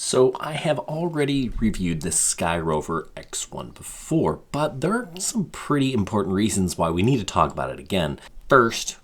So I have already reviewed the SkyRover X1 before, but there are some pretty important reasons why we need to talk about it again. First,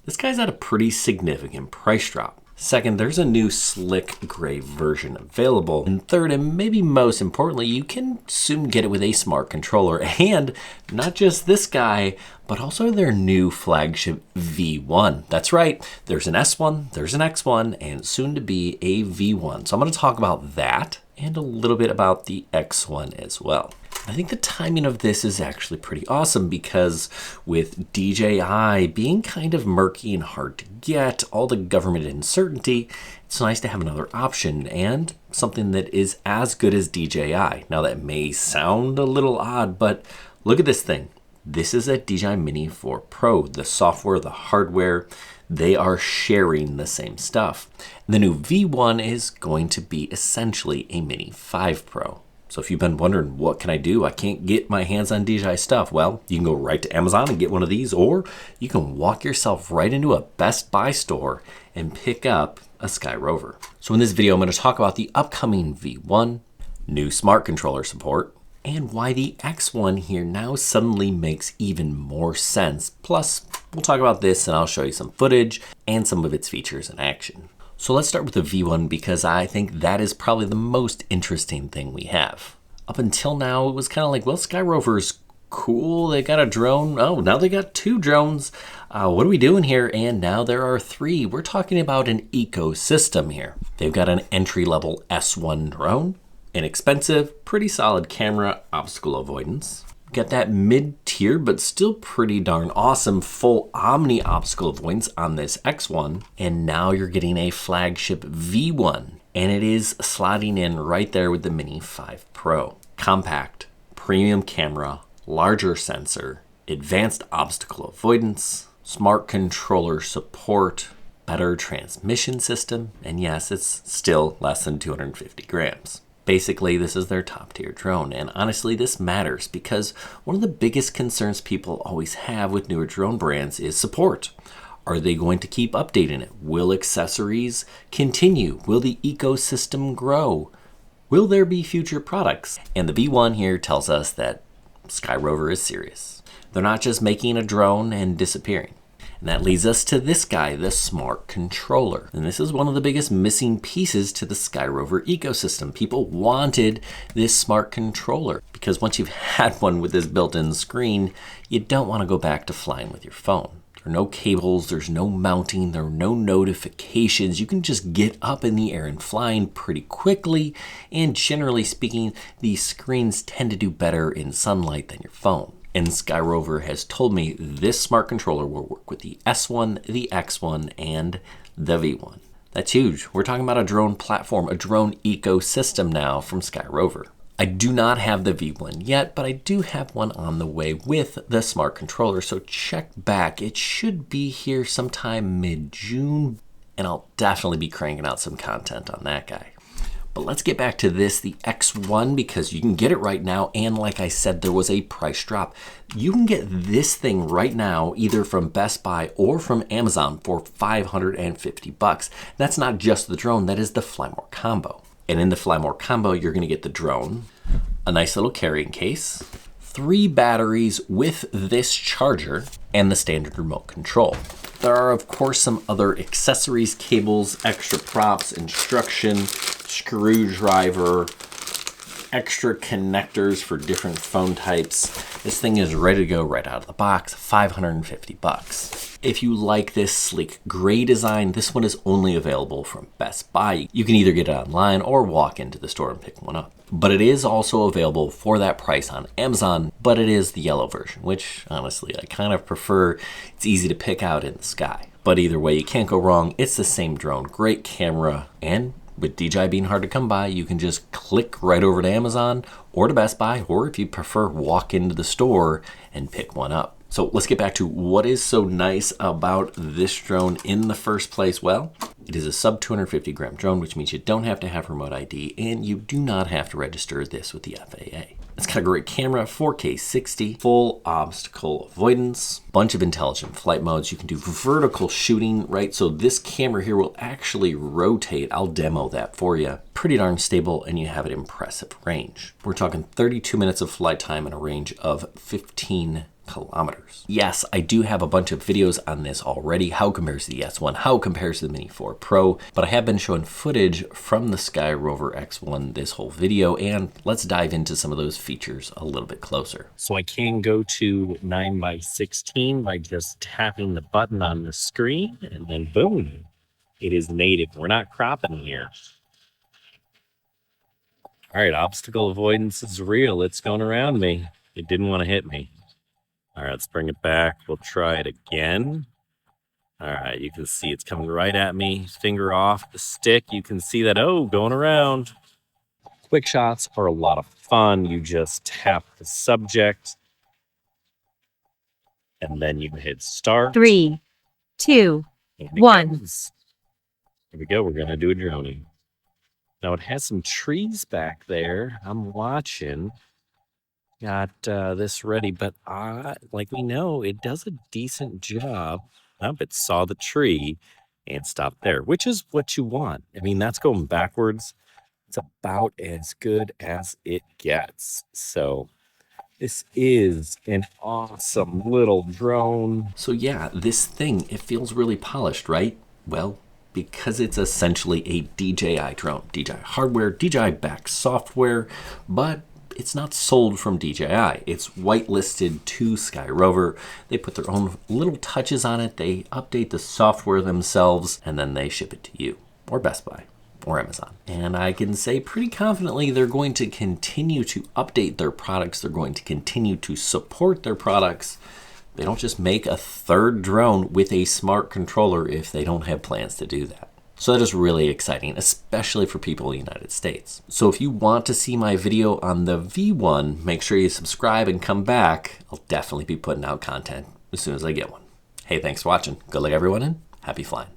this guy's at a pretty significant price drop. Second, there's a new slick gray version available. And third, and maybe most importantly, you can soon get it with a smart controller. And not just this guy, but also their new flagship V1. That's right, there's an S1, there's an X1, and soon to be a V1. So I'm going to talk about that and a little bit about the X1 as well. I think the timing of this is actually pretty awesome because with DJI being kind of murky and hard to get, all the government uncertainty, it's nice to have another option and something that is as good as DJI. Now that may sound a little odd, but look at this thing. This is a DJI Mini 4 Pro. The software, the hardware, they are sharing the same stuff. The new V1 is going to be essentially a Mini 5 Pro. So if you've been wondering, what can I do? I can't get my hands on DJI stuff. Well, you can go right to Amazon and get one of these, or you can walk yourself right into a Best Buy store and pick up a SkyRover. So in this video, I'm going to talk about the upcoming V1, new smart controller support, and why the X1 here now suddenly makes even more sense. Plus, we'll talk about this and I'll show you some footage and some of its features in action. So let's start with the V1 because I think that is probably the most interesting thing we have. Up until now, it was kind of like, well, SkyRover's cool. They got a drone. Oh, now they got two drones. What are we doing here? And now there are three. We're talking about an ecosystem here. They've got an entry-level S1 drone, inexpensive, pretty solid camera, obstacle avoidance. Got that mid-tier, but still pretty darn awesome full Omni obstacle avoidance on this X1. And now you're getting a flagship V1. And it is slotting in right there with the Mini 5 Pro. Compact, premium camera, larger sensor, advanced obstacle avoidance, smart controller support, better transmission system, and yes, it's still less than 250 grams. Basically, this is their top tier drone, and honestly, this matters because one of the biggest concerns people always have with newer drone brands is support. Are they going to keep updating it? Will accessories continue? Will the ecosystem grow? Will there be future products? And the V1 here tells us that SkyRover is serious. They're not just making a drone and disappearing. And that leads us to this guy, the smart controller. And this is one of the biggest missing pieces to the SkyRover ecosystem. People wanted this smart controller because once you've had one with this built-in screen, you don't want to go back to flying with your phone. There are no cables, there's no mounting, there are no notifications. You can just get up in the air and flying pretty quickly. And generally speaking, these screens tend to do better in sunlight than your phone. And SkyRover has told me this smart controller will work with the S1, the X1, and the V1. That's huge. We're talking about a drone platform, a drone ecosystem now from SkyRover. I do not have the V1 yet, but I do have one on the way with the smart controller, so check back. It should be here sometime mid-June, and I'll definitely be cranking out some content on that guy. But let's get back to this, the X1, because you can get it right now. And like I said, there was a price drop. You can get this thing right now, either from Best Buy or from Amazon for $550. That's not just the drone, that is the Fly More combo. And in the Fly More combo, you're gonna get the drone, a nice little carrying case, 3 batteries with this charger, and the standard remote control. There are, of course, some other accessories, cables, extra props, instruction, screwdriver, extra connectors for different phone types. This thing is ready to go right out of the box, $550. If you like this sleek gray design, this one is only available from Best Buy. You can either get it online or walk into the store and pick one up. But it is also available for that price on Amazon, but it is the yellow version, which honestly I kind of prefer. It's easy to pick out in the sky. But either way, you can't go wrong. It's the same drone, great camera, and with DJI being hard to come by, you can just click right over to Amazon or to Best Buy, or if you prefer, walk into the store and pick one up. So let's get back to what is so nice about this drone in the first place. Well, it is a sub 250 gram drone, which means you don't have to have remote ID and you do not have to register this with the FAA. It's got a great camera, 4K 60, full obstacle avoidance, bunch of intelligent flight modes. You can do vertical shooting, right? So this camera here will actually rotate. I'll demo that for you. Pretty darn stable, and you have an impressive range. We're talking 32 minutes of flight time and a range of 15 kilometers. Yes, I do have a bunch of videos on this already, how it compares to the S1, how it compares to the Mini 4 Pro, but I have been showing footage from the SkyRover X1 this whole video, and let's dive into some of those features a little bit closer. So I can go to 9:16 by just tapping the button on the screen, and then boom, it is native. We're not cropping here. All right, obstacle avoidance is real. It's going around me. It didn't want to hit me. All right, let's bring it back. We'll try it again. All right, you can see it's coming right at me. Finger off the stick. You can see that, oh, going around. Quick shots are a lot of fun. You just tap the subject, and then you hit start. 3, 2, 1. Here we go. We're going to do a droning. Now, it has some trees back there. I'm watching. Got this ready, but like we know, it does a decent job. It saw the tree and stopped there, which is what you want. I mean, that's going backwards. It's about as good as it gets. So this is an awesome little drone. So yeah, this thing, it feels really polished, right? Well, because it's essentially a DJI drone. DJI hardware, DJI backed software, but it's not sold from DJI. It's whitelisted to SkyRover. They put their own little touches on it. They update the software themselves, and then they ship it to you, or Best Buy, or Amazon. And I can say pretty confidently they're going to continue to update their products. They're going to continue to support their products. They don't just make a third drone with a smart controller if they don't have plans to do that. So that is really exciting, especially for people in the United States. So if you want to see my video on the V1, make sure you subscribe and come back. I'll definitely be putting out content as soon as I get one. Hey, thanks for watching. Good luck, everyone, and happy flying.